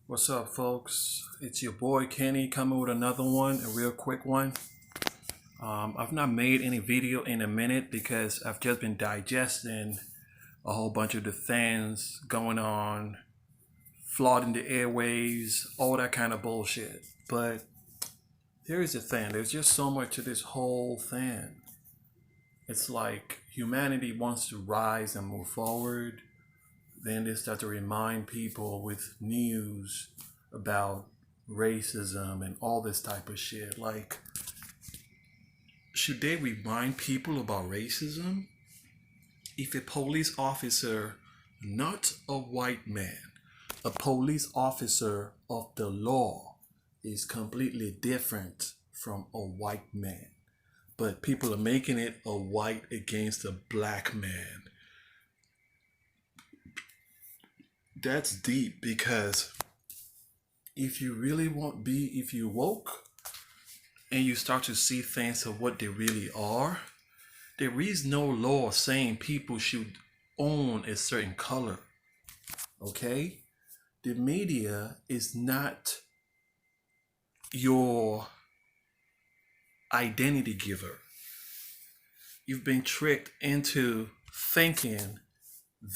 What's up, folks? It's your boy Kenny coming with another one, a real quick one. I've not made any video in a minute because I've just been digesting a whole bunch of the things going on, flooding the airwaves, all that kind of bullshit. But here's the thing, there's just so much to this whole thing. It's like humanity wants to rise and move forward. Then they start to remind people with news about racism and all this type of shit. Like, should they remind people about racism? If a police officer, not a white man, a police officer of the law is completely different from a white man. But people are making it a white against a black man. That's deep because if you really if you woke and you start to see things of what they really are, there is no law saying people should own a certain color. Okay? The media is not your identity giver. You've been tricked into thinking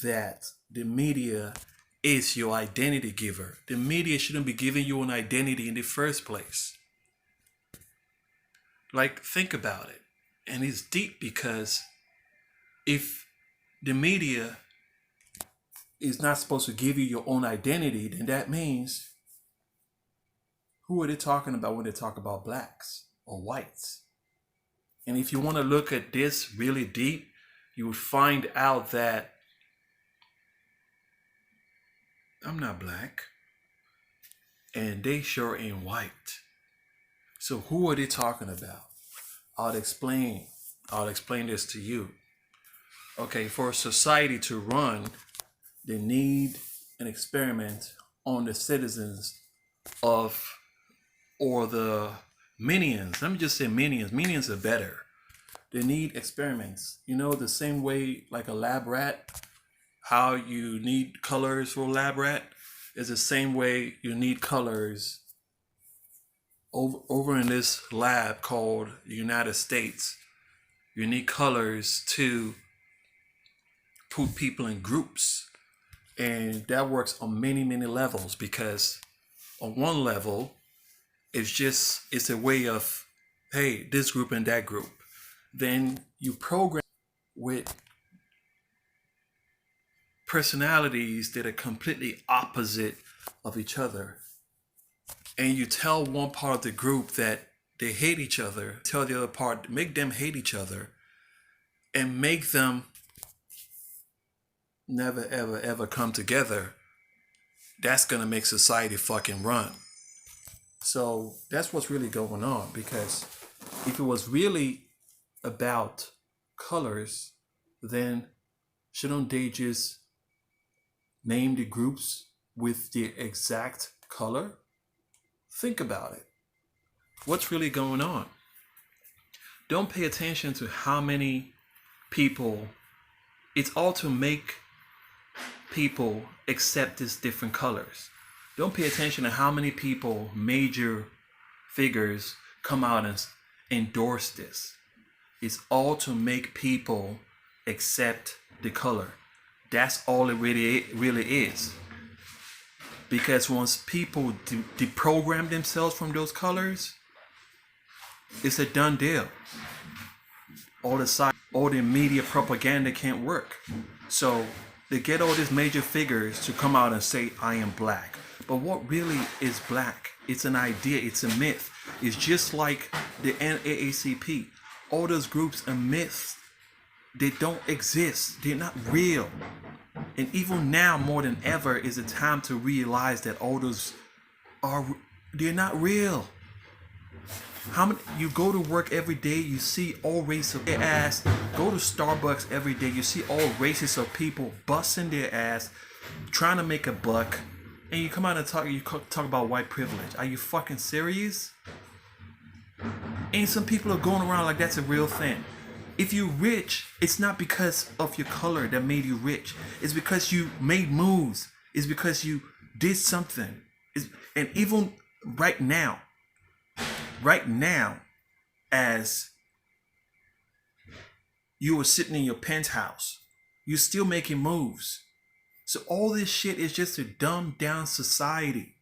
that the media is your identity giver. The media shouldn't be giving you an identity in the first place. Like, think about it. And it's deep because if the media is not supposed to give you your own identity, then that means who are they talking about when they talk about blacks or whites? And if you want to look at this really deep, you would find out that I'm not black, and they sure ain't white. So who are they talking about? I'll explain this to you. Okay, for a society to run, they need an experiment on the citizens of, or the minions. Let me just say minions. Minions are better. They need experiments. You know, the same way like a lab rat, how you need colors for a lab rat is the same way you need colors over in this lab called the United States. You need colors to put people in groups. And that works on many, many levels because on one level, it's a way of, hey, this group and that group. Then you program with personalities that are completely opposite of each other. And you tell one part of the group that they hate each other, tell the other part, make them hate each other, and make them never, ever, ever come together. That's going to make society fucking run. So that's what's really going on, because if it was really about colors, then shouldn't they just name the groups with the exact color? Think about it. What's really going on? Don't pay attention to how many people. It's all to make people accept these different colors. Don't pay attention to how many people, major figures, come out and endorse this. It's all to make people accept the color. That's all it really is. Because once people deprogram themselves from those colors, it's a done deal. All the media propaganda can't work. So they get all these major figures to come out and say, I am black. But what really is black? It's an idea, it's a myth. It's just like the NAACP. All those groups are myths. They don't exist. They're not real. And even now, more than ever, is a time to realize that all those they're not real. How many you go to work every day, you see all races of their ass. Go to Starbucks every day, you see all races of people busting their ass, trying to make a buck, and you come out and talk about white privilege. Are you fucking serious? And some people are going around like that's a real thing. If you're rich, it's not because of your color that made you rich. It's because you made moves. It's because you did something. And even right now, right now, as you were sitting in your penthouse, you're still making moves. So all this shit is just to dumb down society.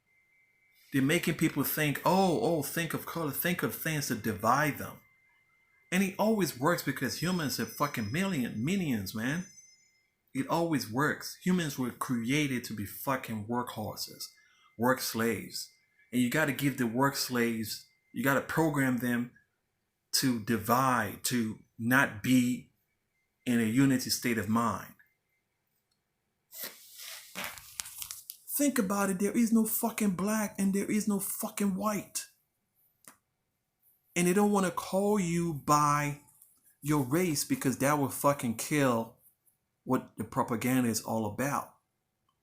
They're making people think, think of color, think of things to divide them. And it always works because humans are fucking minions, man. It always works. Humans were created to be fucking workhorses, work slaves. And you got to give the work slaves, you got to program them to divide, to not be in a unity state of mind. Think about it. There is no fucking black and there is no fucking white. And they don't want to call you by your race because that will fucking kill what the propaganda is all about.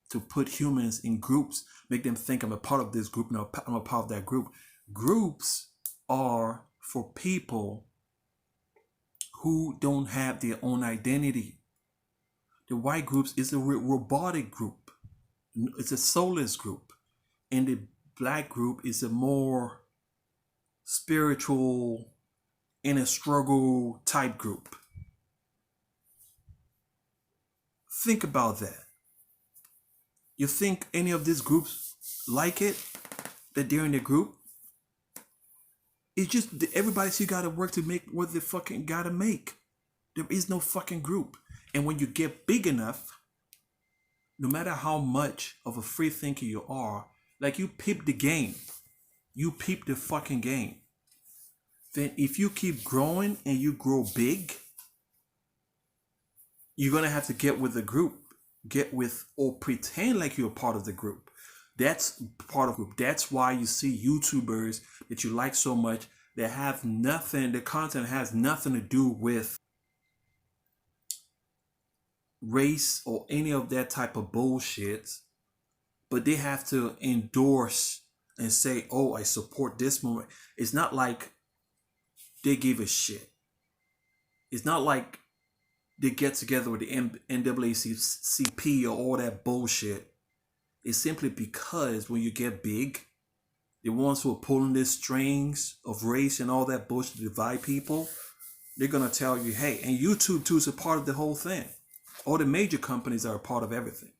To put humans in groups, make them think I'm a part of this group, no, I'm a part of that group. Groups are for people who don't have their own identity. The white groups is a robotic group. It's a soulless group. And the black group is a more spiritual, inner struggle type group. Think about that. You think any of these groups like it? That they're in the group? It's just everybody still gotta work to make what they fucking gotta make. There is no fucking group. And when you get big enough, no matter how much of a free thinker you are, like you peep the game. You peep the fucking game. Then if you keep growing and you grow big, you're gonna have to get with the group. Get with or pretend like you're part of the group. That's part of the group. That's why you see YouTubers that you like so much that have nothing, the content has nothing to do with race or any of that type of bullshit, but they have to endorse and say, oh, I support this movement. It's not like they give a shit. It's not like they get together with the NAACP or all that bullshit. It's simply because when you get big, the ones who are pulling the strings of race and all that bullshit to divide people, they're going to tell you, hey, and YouTube too is a part of the whole thing. All the major companies are a part of everything.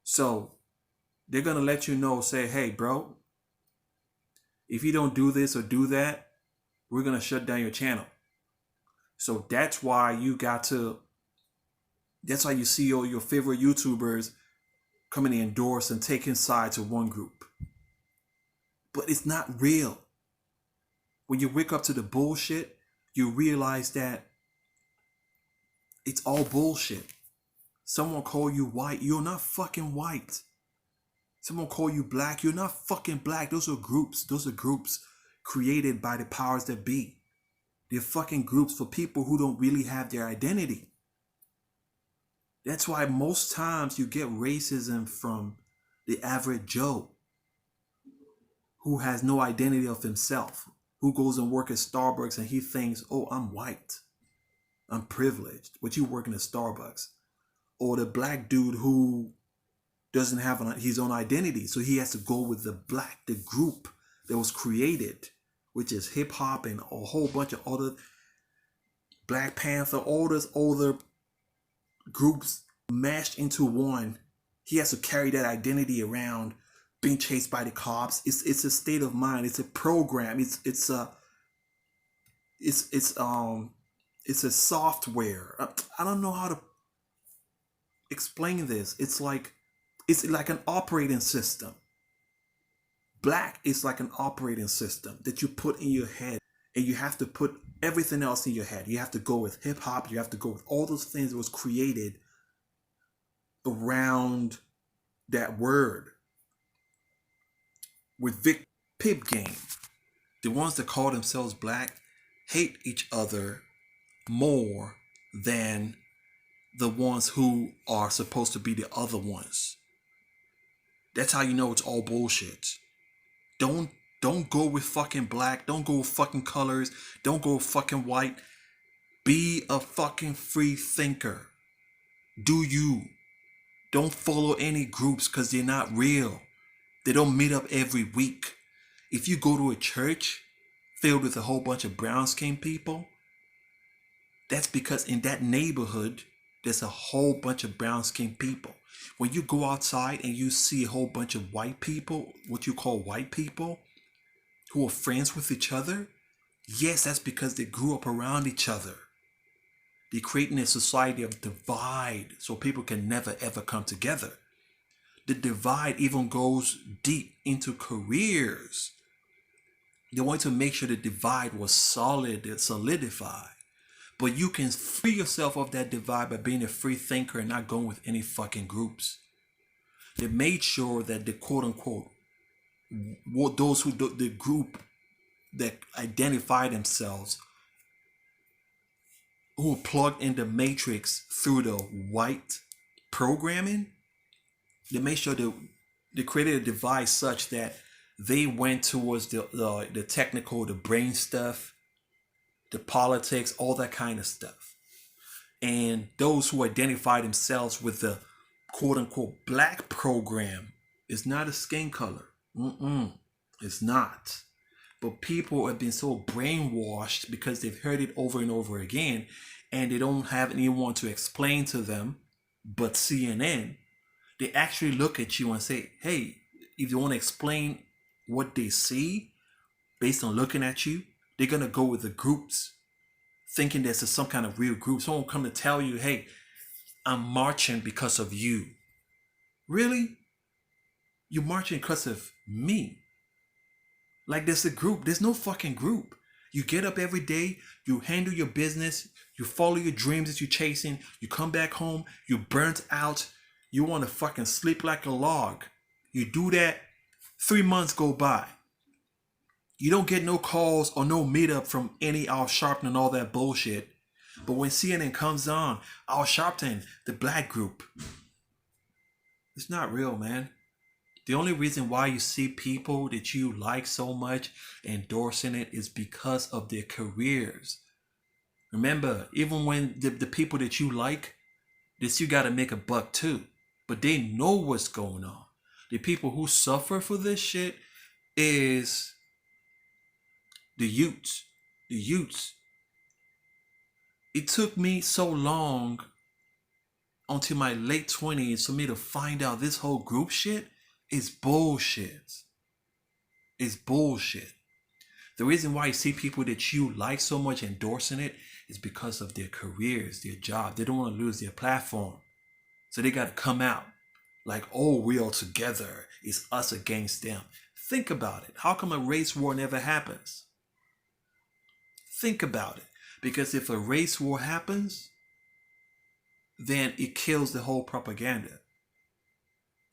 So they're going to let you know, say, hey, bro, if you don't do this or do that, we're going to shut down your channel. So that's why you see all your favorite YouTubers coming to endorse and taking sides of one group. But it's not real. When you wake up to the bullshit, you realize that it's all bullshit. Someone call you white, you're not fucking white. Someone call you black, you're not fucking black. Those are groups. Those are groups created by the powers that be. They're fucking groups for people who don't really have their identity. That's why most times you get racism from the average Joe who has no identity of himself, who goes and works at Starbucks and he thinks, oh, I'm white, I'm privileged, but you work in a Starbucks. Or the black dude who doesn't have his own identity, so he has to go with the group that was created, which is hip hop and a whole bunch of other Black Panther, all those other groups mashed into one. He has to carry that identity around, being chased by the cops. It's a state of mind. It's a program. It's a software. I don't know how to explain this. It's like an operating system. Black is like an operating system that you put in your head, and you have to put everything else in your head. You have to go with hip hop. You have to go with all those things that was created around that word. With Vic Pip Game, the ones that call themselves black hate each other more than the ones who are supposed to be the other ones. That's how you know it's all bullshit. Don't go with fucking black. Don't go with fucking colors. Don't go with fucking white. Be a fucking free thinker. Do you. Don't follow any groups because they're not real. They don't meet up every week. If you go to a church filled with a whole bunch of brown skinned people, that's because in that neighborhood, there's a whole bunch of brown skinned people. When you go outside and you see a whole bunch of white people, what you call white people, who are friends with each other, yes, that's because they grew up around each other. They're creating a society of divide so people can never ever come together. The divide even goes deep into careers. They want to make sure the divide was solid and solidified. But you can free yourself of that divide by being a free thinker and not going with any fucking groups. They made sure that the quote unquote, those who the group that identify themselves, who are plugged in the matrix through the white programming, they made sure they created a device such that they went towards the technical, the brain stuff, the politics, all that kind of stuff. And those who identify themselves with the quote-unquote black program is not a skin color. It's not. But people have been so brainwashed because they've heard it over and over again, and they don't have anyone to explain to them but CNN. They actually look at you and say, hey, if you want to explain what they see based on looking at you, they're going to go with the groups, thinking there's some kind of real group. Someone will come to tell you, hey, I'm marching because of you. Really? You're marching because of me? Like there's a group. There's no fucking group. You get up every day, you handle your business, you follow your dreams that you're chasing, you come back home, you're burnt out, you want to fucking sleep like a log. You do that, 3 months go by. You don't get no calls or no meetup from any Al Sharpton and all that bullshit. But when CNN comes on, Al Sharpton, the black group, it's not real, man. The only reason why you see people that you like so much endorsing it is because of their careers. Remember, even when the people that you like, this you got to make a buck too. But they know what's going on. The people who suffer for this shit is the youths. The youths. It took me so long until my late 20s for me to find out this whole group shit is bullshit. It's bullshit. The reason why you see people that you like so much endorsing it is because of their careers, their job. They don't want to lose their platform. So they got to come out like, oh, we all together. It's us against them. Think about it. How come a race war never happens? Think about it. Because if a race war happens, then it kills the whole propaganda.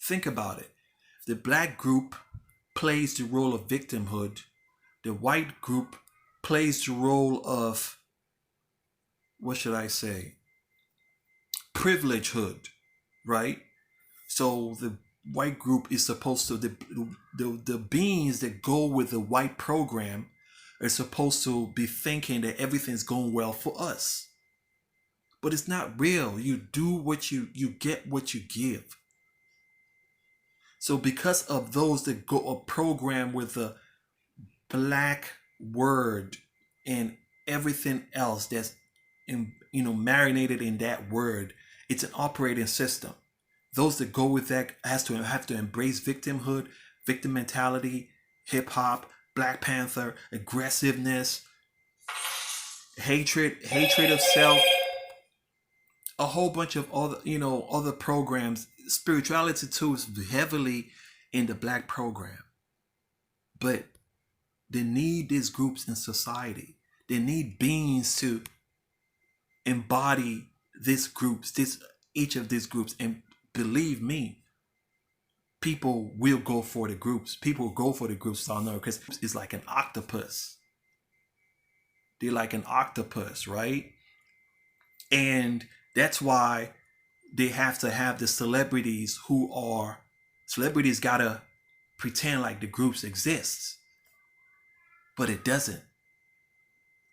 Think about it. The black group plays the role of victimhood. The white group plays the role of, what should I say, privilegehood, right? So the white group is supposed to, the beings that go with the white program are supposed to be thinking that everything's going well for us. But it's not real. You do what you get what you give. So because of those that go a program with the black word and everything else that's marinated in that word, it's an operating system. Those that go with that have to embrace victimhood, victim mentality, hip hop, Black Panther, aggressiveness, hatred of self, a whole bunch of other programs. Spirituality too is heavily in the black program. But they need these groups in society. They need beings to embody these groups, each of these groups. And believe me, people will go for the groups. People go for the groups, I know, because it's like an octopus. They're like an octopus, right? And that's why they have to have the celebrities gotta pretend like the groups exist. But it doesn't.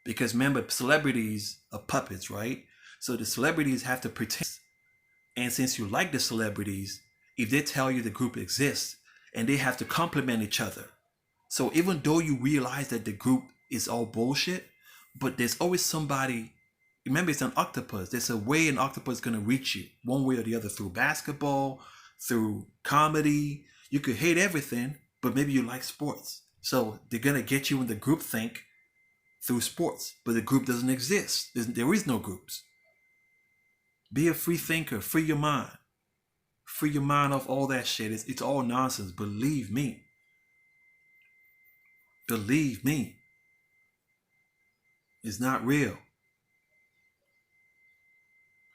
Because remember, celebrities are puppets, right? So the celebrities have to pretend. And since you like the celebrities, if they tell you the group exists and they have to complement each other. So even though you realize that the group is all bullshit, but there's always somebody. Remember, it's an octopus. There's a way an octopus is going to reach you, one way or the other, through basketball, through comedy. You could hate everything, but maybe you like sports. So they're going to get you in the group think through sports, but the group doesn't exist. There is no groups. Be a free thinker. Free your mind. Free your mind of all that shit. It's all nonsense. Believe me. Believe me. It's not real.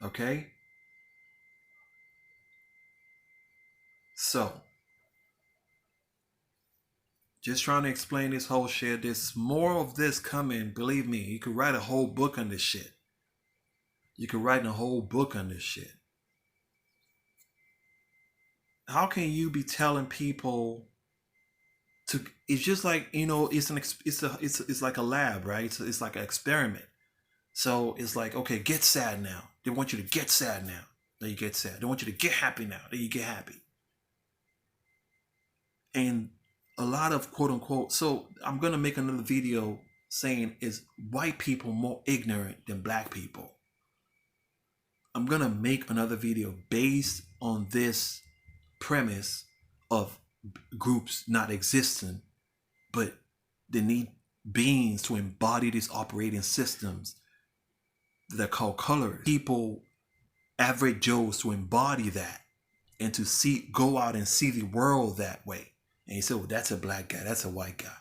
Okay? So, just trying to explain this whole shit. There's more of this coming. Believe me. You could write a whole book on this shit. You could write a whole book on this shit. How can you be telling people to? It's just like, you know, it's like a lab, right? It's like an experiment. So it's like, okay, get sad now. They want you to get sad now. Then you get sad. They want you to get happy now. Then you get happy. And a lot of quote unquote. So I'm gonna make another video saying, is white people more ignorant than black people? I'm gonna make another video based on this premise of groups not existing, but they need beings to embody these operating systems that are called colors. People, average Joes, to embody that and to go out and see the world that way. And you say, well, that's a black guy, that's a white guy.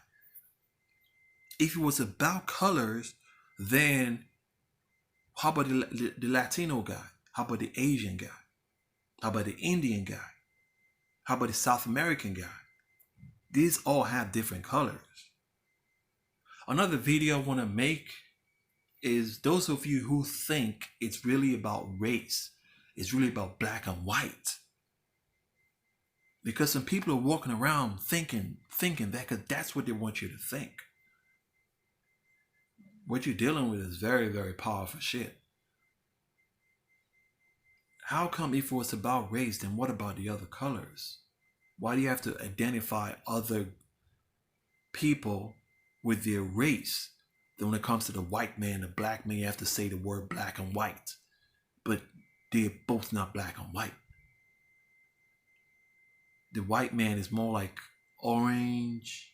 If it was about colors, then how about the Latino guy? How about the Asian guy? How about the Indian guy? How about the South American guy? These all have different colors. Another video I want to make is those of you who think it's really about race, it's really about black and white. Because some people are walking around thinking that, because that's what they want you to think. What you're dealing with is very, very powerful shit. How come if it was about race, then what about the other colors? Why do you have to identify other people with their race? Then when it comes to the white man, the black man, you have to say the word black and white. But they're both not black and white. The white man is more like orange.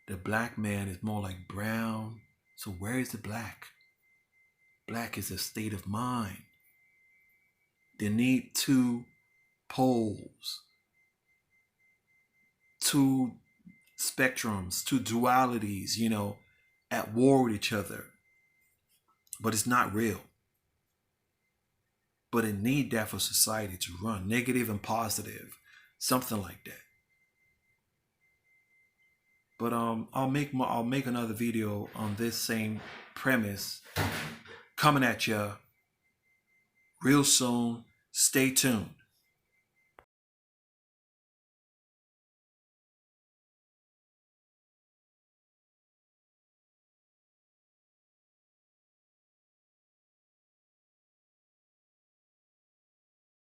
The black man is more like brown. So where is the black? Black is a state of mind. They need two poles, two spectrums, two dualities, you know, at war with each other. But it's not real. But it need that for society to run, negative and positive, something like that. But I'll make another video on this same premise coming at you real soon. Stay tuned.